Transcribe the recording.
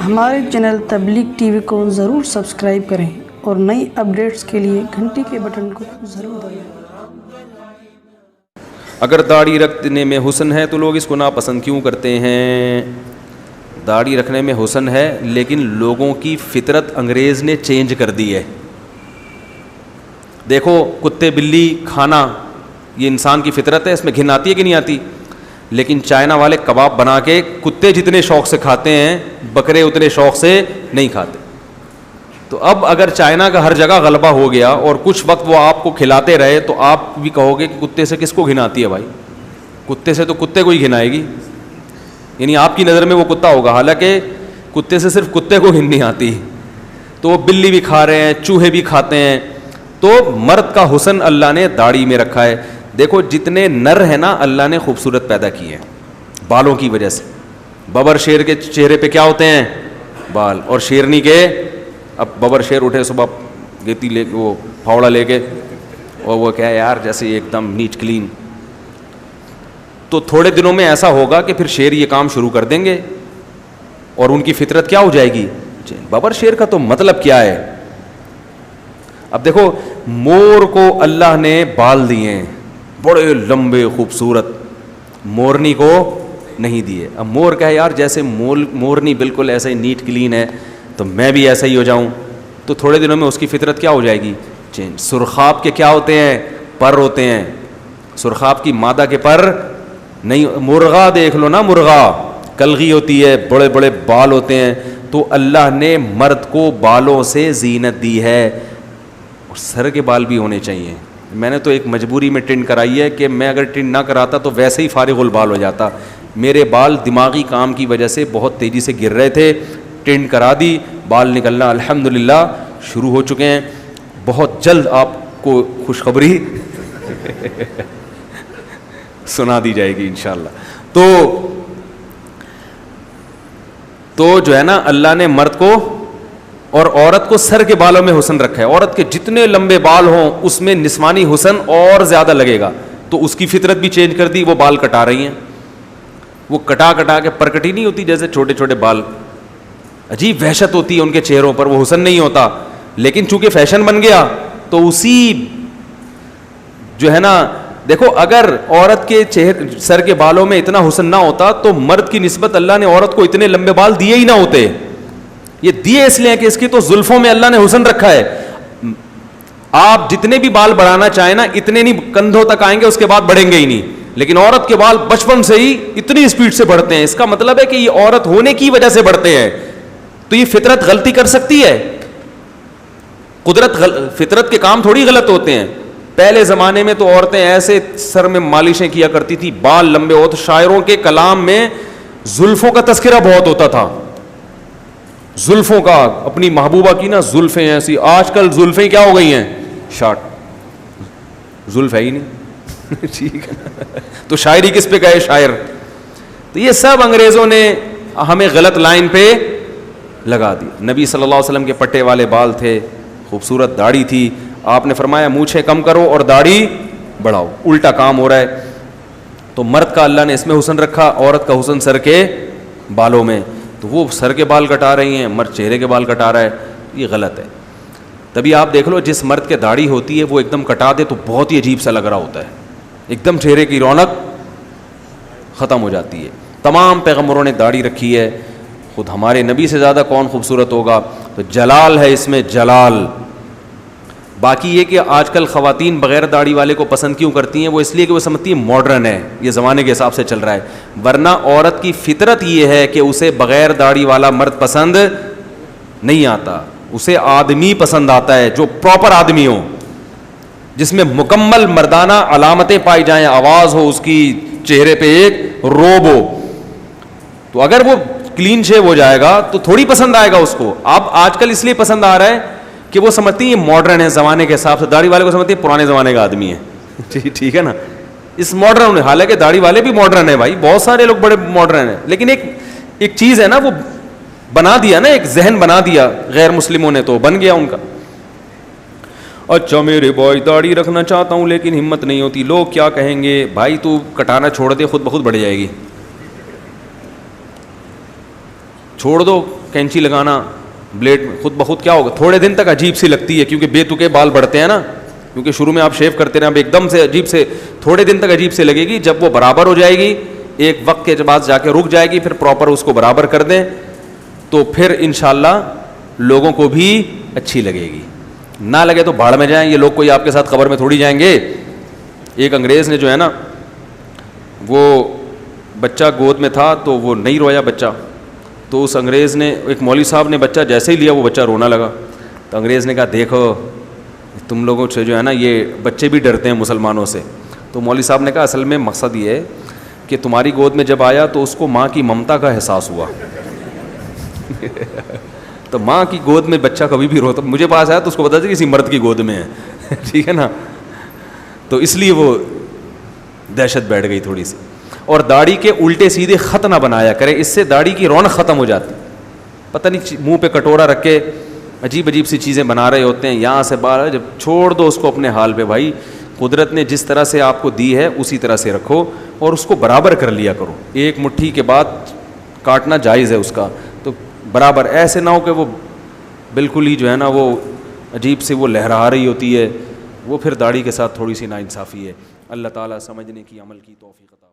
ہمارے چینل تبلیغ T V کو ضرور سبسکرائب کریں اور نئی اپڈیٹس کے لیے گھنٹی کے بٹن کو ضرور دبائیں۔ اگر داڑھی رکھنے میں حسن ہے تو لوگ اس کو ناپسند کیوں کرتے ہیں؟ داڑھی رکھنے میں حسن ہے لیکن لوگوں کی فطرت انگریز نے چینج کر دی ہے۔ دیکھو کتے بلی کھانا یہ انسان کی فطرت ہے، اس میں گھن آتی ہے کہ نہیں آتی؟ لیکن چائنا والے کباب بنا کے کتے جتنے شوق سے کھاتے ہیں بکرے اتنے شوق سے نہیں کھاتے۔ تو اب اگر چائنا کا ہر جگہ غلبہ ہو گیا اور کچھ وقت وہ آپ کو کھلاتے رہے تو آپ بھی کہو گے کہ کتے سے کس کو گھن آتی ہے بھائی؟ کتے سے تو کتے کو ہی گھن آئے گی، یعنی آپ کی نظر میں وہ کتا ہوگا، حالانکہ کتے سے صرف کتے کو گھن نہیں آتی۔ تو وہ بلی بھی کھا رہے ہیں، چوہے بھی کھاتے ہیں۔ تو مرد کا حسن اللہ نے داڑھی میں رکھا ہے۔ دیکھو جتنے نر ہیں نا اللہ نے خوبصورت پیدا کیے ہیں بالوں کی وجہ سے۔ ببر شیر کے چہرے پہ کیا ہوتے ہیں؟ بال، اور شیرنی کے اب ببر شیر اٹھے صبح گیتی لے کے وہ پھاوڑا لے کے اور وہ کیا یار جیسے ایک دم نیٹ کلین، تو تھوڑے دنوں میں ایسا ہوگا کہ پھر شیر یہ کام شروع کر دیں گے اور ان کی فطرت کیا ہو جائے گی؟ ببر شیر کا تو مطلب کیا ہے؟ اب دیکھو مور کو اللہ نے بال دیے ہیں بڑے لمبے خوبصورت، مورنی کو نہیں دیے۔ اب مور کہے یار جیسے مورنی بالکل ایسے نیٹ کلین ہے تو میں بھی ایسا ہی ہو جاؤں، تو تھوڑے دنوں میں اس کی فطرت کیا ہو جائے گی؟ چینج۔ سرخاب کے کیا ہوتے ہیں؟ پر ہوتے ہیں۔ سرخاب کی مادہ کے پر نہیں، مرغا دیکھ لو نا، مرغا کلغی ہوتی ہے، بڑے بڑے بال ہوتے ہیں۔ تو اللہ نے مرد کو بالوں سے زینت دی ہے اور سر کے بال بھی ہونے چاہیے۔ میں نے تو ایک مجبوری میں ٹنڈ کرائی ہے کہ میں اگر ٹنڈ نہ کراتا تو ویسے ہی فارغ البال ہو جاتا۔ میرے بال دماغی کام کی وجہ سے بہت تیزی سے گر رہے تھے، ٹنڈ کرا دی، بال نکلنا الحمدللہ شروع ہو چکے ہیں۔ بہت جلد آپ کو خوشخبری سنا دی جائے گی انشاءاللہ۔ تو جو ہے نا اللہ نے مرد کو اور عورت کو سر کے بالوں میں حسن رکھا ہے۔ عورت کے جتنے لمبے بال ہوں اس میں نسوانی حسن اور زیادہ لگے گا، تو اس کی فطرت بھی چینج کر دی، وہ بال کٹا رہی ہیں۔ وہ کٹا کٹا کے پرکٹی نہیں ہوتی جیسے چھوٹے چھوٹے بال، عجیب وحشت ہوتی ہے ان کے چہروں پر، وہ حسن نہیں ہوتا، لیکن چونکہ فیشن بن گیا تو اسی جو ہے نا، دیکھو اگر عورت کے سر کے بالوں میں اتنا حسن نہ ہوتا تو مرد کی نسبت اللہ نے عورت کو اتنے لمبے بال دیے ہی نہ ہوتے۔ یہ دیے اس لیے کہ اس کی تو زلفوں میں اللہ نے حسن رکھا ہے۔ آپ جتنے بھی بال بڑھانا چاہیں نا اتنے نہیں کندھوں تک آئیں گے، اس کے بعد بڑھیں گے ہی نہیں، لیکن عورت کے بال بچپن سے ہی اتنی اسپیڈ سے بڑھتے ہیں۔ اس کا مطلب ہے کہ یہ عورت ہونے کی وجہ سے بڑھتے ہیں۔ تو یہ فطرت غلطی کر سکتی ہے؟ فطرت کے کام تھوڑی غلط ہوتے ہیں۔ پہلے زمانے میں تو عورتیں ایسے سر میں مالشیں کیا کرتی تھی، بال لمبے ہوتے، شاعروں کے کلام میں زلفوں کا تذکرہ بہت ہوتا تھا، زلفوں کا، اپنی محبوبہ کی نا زلفیں ایسی۔ آج کل زلفیں کیا ہو گئی ہیں؟ شارٹ، زلف ہے ہی نہیں ٹھیک ہے، تو شاعری کس پہ گئے شاعر؟ تو یہ سب انگریزوں نے ہمیں غلط لائن پہ لگا دی۔ نبی صلی اللہ علیہ وسلم کے پٹے والے بال تھے، خوبصورت داڑھی تھی، آپ نے فرمایا مونچھیں کم کرو اور داڑھی بڑھاؤ، الٹا کام ہو رہا ہے۔ تو مرد کا اللہ نے اس میں حسن رکھا، عورت کا حسن سر کے بالوں میں، تو وہ سر کے بال کٹا رہی ہیں، مرد چہرے کے بال کٹا رہا ہے، یہ غلط ہے۔ تبھی آپ دیکھ لو جس مرد کے داڑھی ہوتی ہے وہ ایک دم کٹا دے تو بہت ہی عجیب سا لگ رہا ہوتا ہے، ایک دم چہرے کی رونق ختم ہو جاتی ہے۔ تمام پیغمبروں نے داڑھی رکھی ہے، خود ہمارے نبی سے زیادہ کون خوبصورت ہوگا؟ تو جلال ہے اس میں، جلال۔ باقی یہ کہ آج کل خواتین بغیر داڑھی والے کو پسند کیوں کرتی ہیں؟ وہ اس لیے کہ وہ سمجھتی ہیں ماڈرن ہے، یہ زمانے کے حساب سے چل رہا ہے، ورنہ عورت کی فطرت یہ ہے کہ اسے بغیر داڑھی والا مرد پسند نہیں آتا، اسے آدمی پسند آتا ہے جو پراپر آدمی ہو، جس میں مکمل مردانہ علامتیں پائی جائیں، آواز ہو اس کی، چہرے پہ ایک روب ہو۔ تو اگر وہ کلین شیو ہو جائے گا تو تھوڑی پسند آئے گا اس کو۔ اب آج کل اس لیے پسند آ رہا ہے کہ وہ سمجھتی ہیں یہ ماڈرن ہے زمانے کے حساب سے، داڑھی والے کو سمجھتی ہیں پرانے زمانے کا آدمی ہے ٹھیک ہے نا، اس ماڈرن ہے، حالانکہ داڑھی والے بھی ماڈرن ہیں بھائی، بہت سارے لوگ بڑے ماڈرن ہیں، لیکن ایک چیز ہے نا، وہ بنا دیا نا، ایک ذہن بنا دیا غیر مسلموں نے، تو بن گیا ان کا۔ اچھا میرے بھائی داڑھی رکھنا چاہتا ہوں لیکن ہمت نہیں ہوتی، لوگ کیا کہیں گے؟ بھائی تو کٹانا چھوڑ دے، خود بخود بڑھ جائے گی۔ چھوڑ دو کینچی لگانا بلیڈ میں, خود بخود کیا ہوگا, تھوڑے دن تک عجیب سی لگتی ہے کیونکہ بے تکے بال بڑھتے ہیں نا, کیونکہ شروع میں آپ شیو کرتے رہے, اب ایک دم سے عجیب سے تھوڑے دن تک عجیب سے لگے گی. جب وہ برابر ہو جائے گی ایک وقت کے بعد جا کے رک جائے گی, پھر پراپر اس کو برابر کر دیں تو پھر انشاءاللہ لوگوں کو بھی اچھی لگے گی. نہ لگے تو بھاڑ میں جائیں, یہ لوگ کوئی آپ کے ساتھ قبر میں تھوڑی جائیں گے. ایک انگریز نے جو ہے نا, وہ بچہ گود میں تھا تو وہ نہیں رویا بچہ, تو اس انگریز نے, ایک مولوی صاحب نے بچہ جیسے ہی لیا وہ بچہ رونا لگا. تو انگریز نے کہا دیکھو تم لوگوں سے جو ہے نا یہ بچے بھی ڈرتے ہیں مسلمانوں سے. تو مولوی صاحب نے کہا اصل میں مقصد یہ ہے کہ تمہاری گود میں جب آیا تو اس کو ماں کی ممتا کا احساس ہوا. تو ماں کی گود میں بچہ کبھی بھی روتا, مجھے پاس آیا تو اس کو پتا تھا کسی مرد کی گود میں ہے, ٹھیک ہے نا, تو اس لیے وہ دہشت بیٹھ گئی تھوڑی سی. اور داڑھی کے الٹے سیدھے خط نہ بنایا کریں, اس سے داڑھی کی رونق ختم ہو جاتی. پتہ نہیں منہ پہ کٹورا رکھ کے عجیب عجیب سی چیزیں بنا رہے ہوتے ہیں, یہاں سے باہر, جب چھوڑ دو اس کو اپنے حال پہ. بھائی قدرت نے جس طرح سے آپ کو دی ہے اسی طرح سے رکھو اور اس کو برابر کر لیا کرو. ایک مٹھی کے بعد کاٹنا جائز ہے اس کا, تو برابر, ایسے نہ ہو کہ وہ بالکل ہی جو ہے نا وہ عجیب سے وہ لہرا رہی ہوتی ہے, وہ پھر داڑھی کے ساتھ تھوڑی سی ناانصافی ہے. اللہ تعالیٰ سمجھنے کی, عمل کی توفیق عطا